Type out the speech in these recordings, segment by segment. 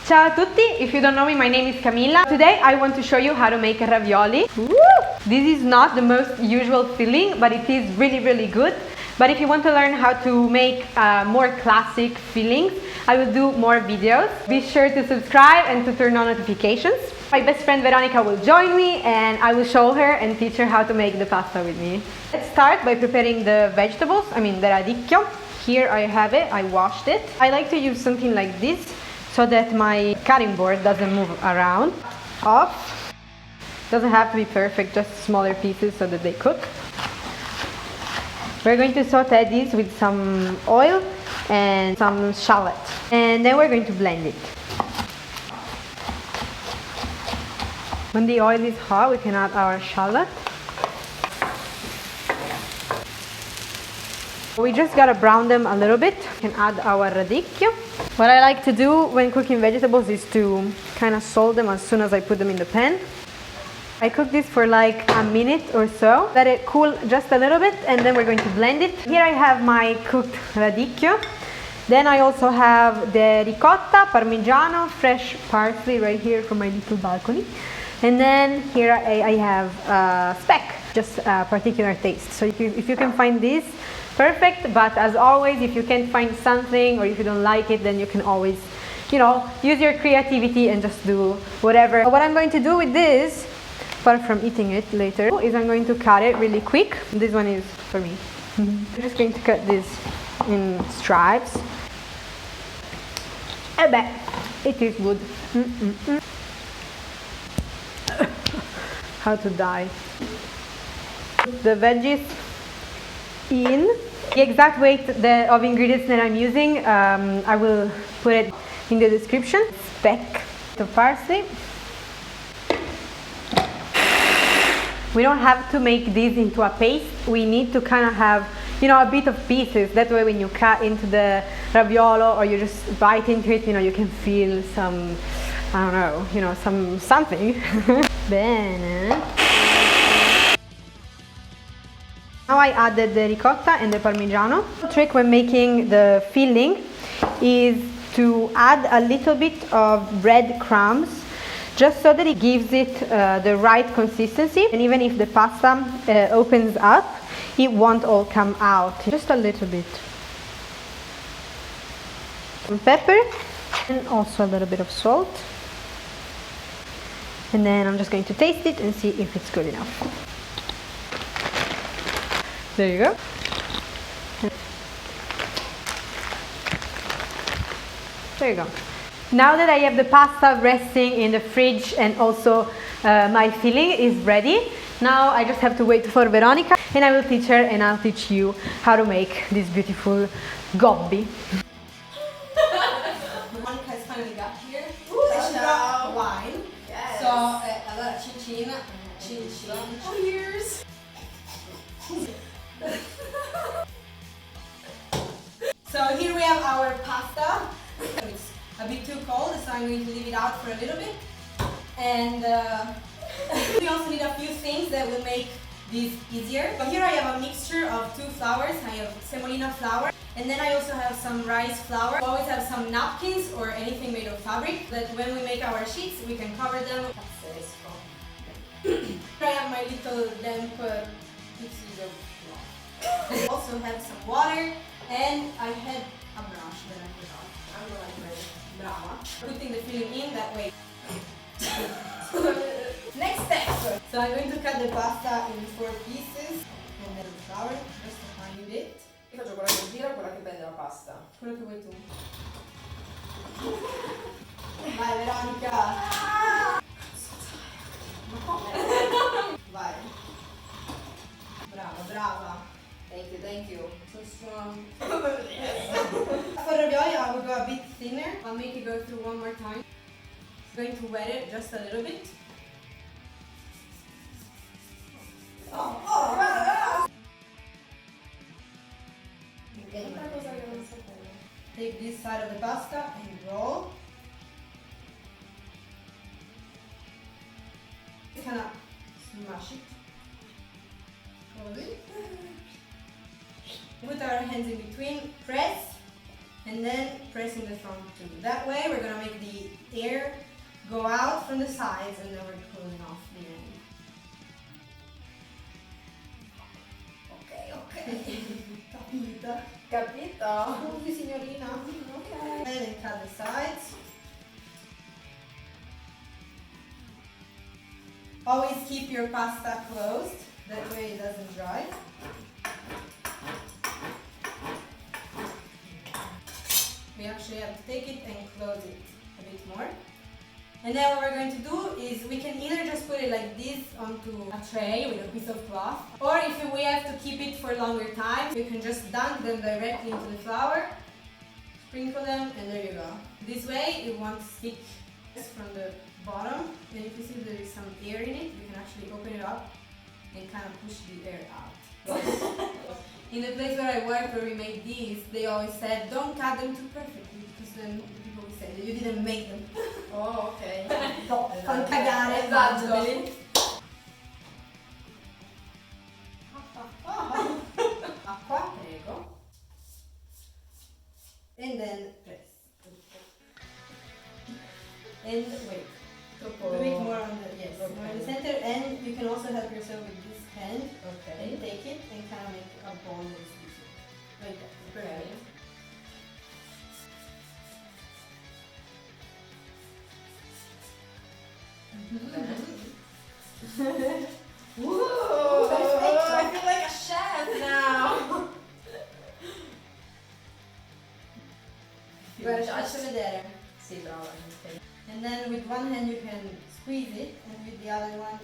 Ciao a tutti, if you don't know me, my name is Camilla. Today I want to show you how to make a ravioli. Woo! This is not the most usual filling, but it is really good. But if you want to learn how to make more classic fillings, I will do more videos. Be sure to subscribe and to turn on notifications. My best friend Veronica will join me and I will show her and teach her how to make the pasta with me. Let's start by preparing the vegetables, the radicchio. Here I have it, I washed it. I like to use something like this so that my cutting board doesn't move around. Off. Doesn't have to be perfect, just smaller pieces so that they cook. We're going to saute this with some oil and some shallot. And then we're going to blend it. When the oil is hot, we can add our shallot. We just gotta brown them a little bit. We can add our radicchio. What I like to do when cooking vegetables is to kind of salt them as soon as I put them in the pan. I cook this for like a minute or so. Let it cool just a little bit and then we're going to blend it. Here I have my cooked radicchio. Then I also have the ricotta, parmigiano, fresh parsley right here from my little balcony. And then here I have speck, just a particular taste. So if you can find this, perfect. But as always, if you can't find something or if you don't like it, then you can always, use your creativity and just do whatever. What I'm going to do with this, apart from eating it later, is I'm going to cut it really quick. This one is for me. I'm just going to cut this in stripes. I bet it is good. How to die. The veggies in. The exact weight of ingredients that I'm using, I will put it in the description. Speck, the parsley. We don't have to make this into a paste. We need to kind of have, a bit of pieces. That way when you cut into the raviolo or you just bite into it, you can feel some, something. Bene. Now I added the ricotta and the parmigiano. The trick when making the filling is to add a little bit of breadcrumbs just so that it gives it the right consistency. And even if the pasta opens up, it won't all come out. Just a little bit. Some pepper and also a little bit of salt. And then I'm just going to taste it and see if it's good enough. There you go. There you go. Now that I have the pasta resting in the fridge and also my filling is ready, now I just have to wait for Veronica and I will teach her and I'll teach you how to make this beautiful gobbi. Veronica has finally got here. She brought wine. Yes. So, allora, cin cheers. So here we have our pasta. It's a bit too cold, so I'm going to leave it out for a little bit. And we also need a few things that will make this easier. But here I have a mixture of two flours. I have semolina flour, and then I also have some rice flour. We always have some napkins or anything made of fabric that when we make our sheets, we can cover them. Here I have my little damp pieces of cloth. I also have some water, and I had a brush that I forgot. I'm gonna like drama. Putting the filling in that way. Next step. So I'm going to cut the pasta in 4 pieces. And then the flour, just a tiny bit. Io faccio quella che gira o quella che prende la pasta? Quello che vuoi tu. Vai Veronica! Vai. Brava, brava. Thank you. So strong. For ravioli, I will go a bit thinner. I'll make it go through one more time. It's going to wet it just a little bit. Take this side of the pasta and roll. Just kind of smash it. Roll it. Put our hands in between, press, and then pressing the front too. That way we're gonna make the air go out from the sides and then we're closing off the end. Okay. Capita? Capito? Scusi signorina. Okay. And then cut the sides. Always keep your pasta closed, that way it doesn't dry. We actually have to take it and close it a bit more. And then what we're going to do is we can either just put it like this onto a tray with a piece of cloth, or if we have to keep it for a longer time, you can just dunk them directly into the flour, sprinkle them, and there you go. This way it won't stick from the bottom, and if you see there is some air in it, you can actually open it up and kind of push the air out. In the place where I worked, where we made these, they always said, don't cut them too perfectly, because then the people will say that you didn't make them. Oh, ok. No, fan cagare, Esatto. Acqua, prego. And then press. And wait. Do it more on the, yes, Okay. more in the center, and you can also help yourself with this hand. Okay. And take it and kind of make a ball that is easy. Like that. Perfect. Whoa! Perfetto. I feel like a chef now. Guarda, faccio vedere. Sì, brava. Ok. And then with one hand you can squeeze it, and with the other one,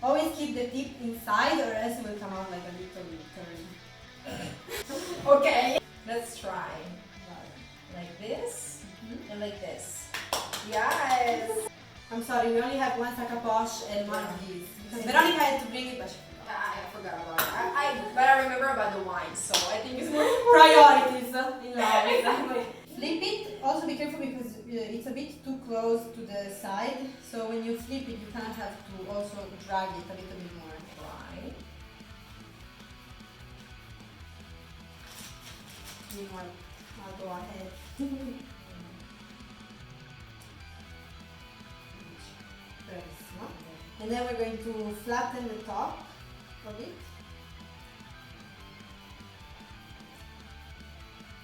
always keep the tip inside, or else it will come out like a little curd. Okay. Let's try. Like this and like this. Yes. I'm sorry, we only have one sakaposh and one of these. Because Veronica had to bring it, but she forgot. I forgot about it. But I remember about the wine, so I think it's more Priorities in life, exactly. Flip it, also be careful because it's a bit too close to the side, so when you flip it you kind of have to also drag it a little bit more. Right. Meanwhile, I'll go ahead. Bravissima. And then we're going to flatten the top of it.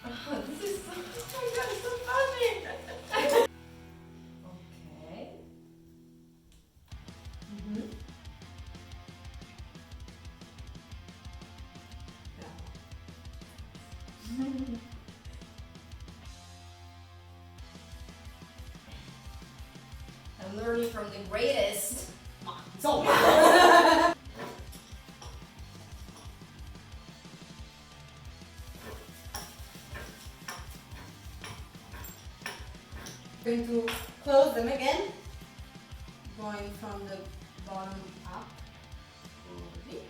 Oh, this is so, oh my god, it's so funny. Okay. I'm learning from the greatest. So. Going to close them again, going from the bottom up, okay.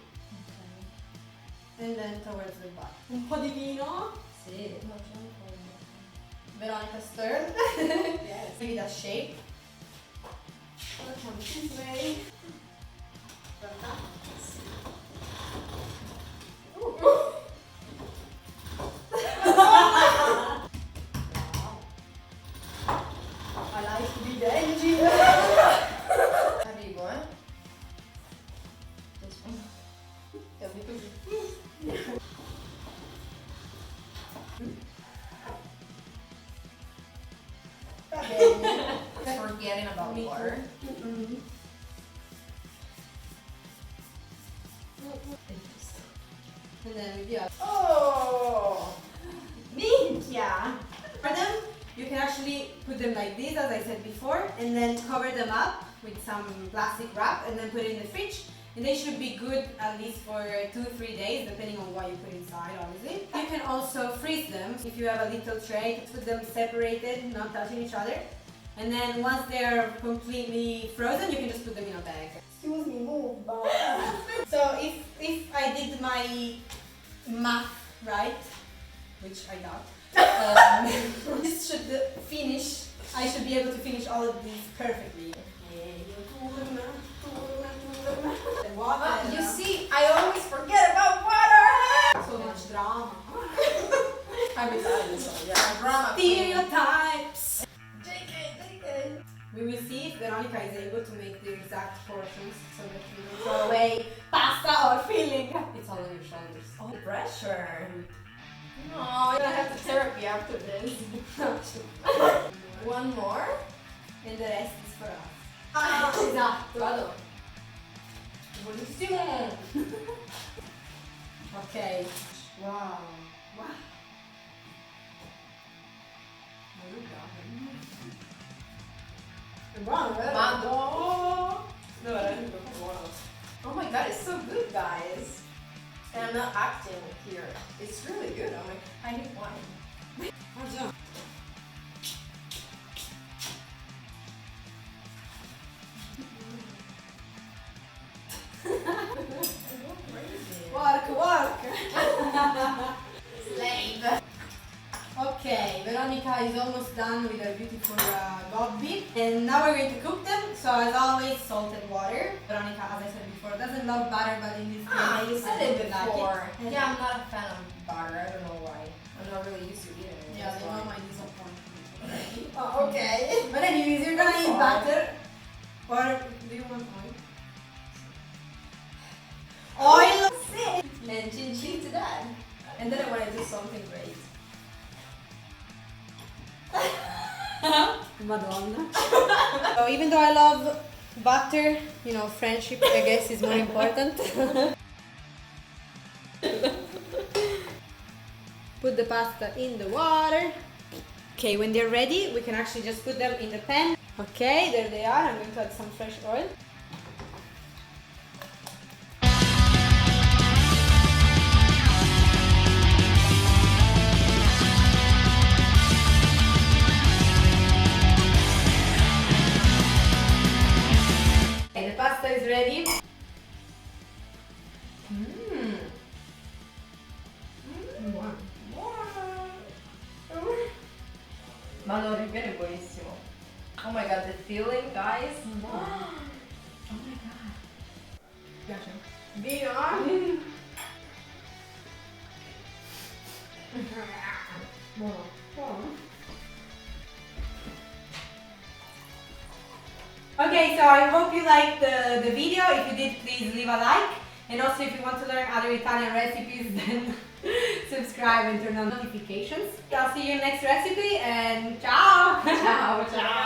And then towards the back. Un po' di vino. Sì, no, c'è un po'. Veronica stir. Yes. Give it a shape. Come this way. I like to be the engine. Arrivo, eh? Capito così. Va bene. Forgetting about water. And then with the other. Oh! Minchia! For them, you can actually put them like this, as I said before, and then cover them up with some plastic wrap and then put it in the fridge. And they should be good at least for 2-3 days, depending on what you put inside, obviously. You can also freeze them. If you have a little tray, put them separated, not touching each other. And then once they're completely frozen, you can just put them in a bag. Excuse me, move. So if I did my math right, which I doubt, this should finish. I should be able to finish all of these perfectly. You see, I always forget about water! So much drama. I'm Italian, so Stereotypes! JK. We will see if Veronica is able to make the exact portions so that you don't throw away pasta or filling. It's all on your shoulders. Oh, pressure. No, I'm gonna have to therapy after this. One more. And the rest is for us. Esatto. Vado. Buonissimo. Ok. Wow. Wow. È buono, vero? Vado. No, è proprio buono. Oh my god, it's so good, guys. And I'm not acting here. It's really good. I'm like, I need wine. Mangia. Work, work! Slave. Okay, Veronica is almost done with her beautiful gobbi. And now we're going to cook them. So as always, salted water. Veronica, as I said before, doesn't love butter, but in this case, You said I it really like before. it. Yeah, I'm not a fan of butter. I don't know why. I'm not really used to eating it. Yeah, That's they why. know my disappointment. Oh, okay. But anyways, you're gonna eat butter. Or do you want oil? Oil! And chin chin to that. And then I want to do something great. Madonna. So even though I love butter, you know, friendship I guess is more important. Put the pasta in the water. Okay, when they're ready, we can actually just put them in the pan. Okay, there they are. I'm going to add some fresh oil. Okay, the pasta is ready. Ma no, riviene buonissimo. Oh my god, the feeling, guys. Oh my god. Piace? Vino? Buono. Buono. Okay, so I hope you liked the video. If you did, please leave a like. And also if you want to learn other Italian recipes, then subscribe and turn on notifications. I'll see you in next recipe and ciao! Ciao, ciao.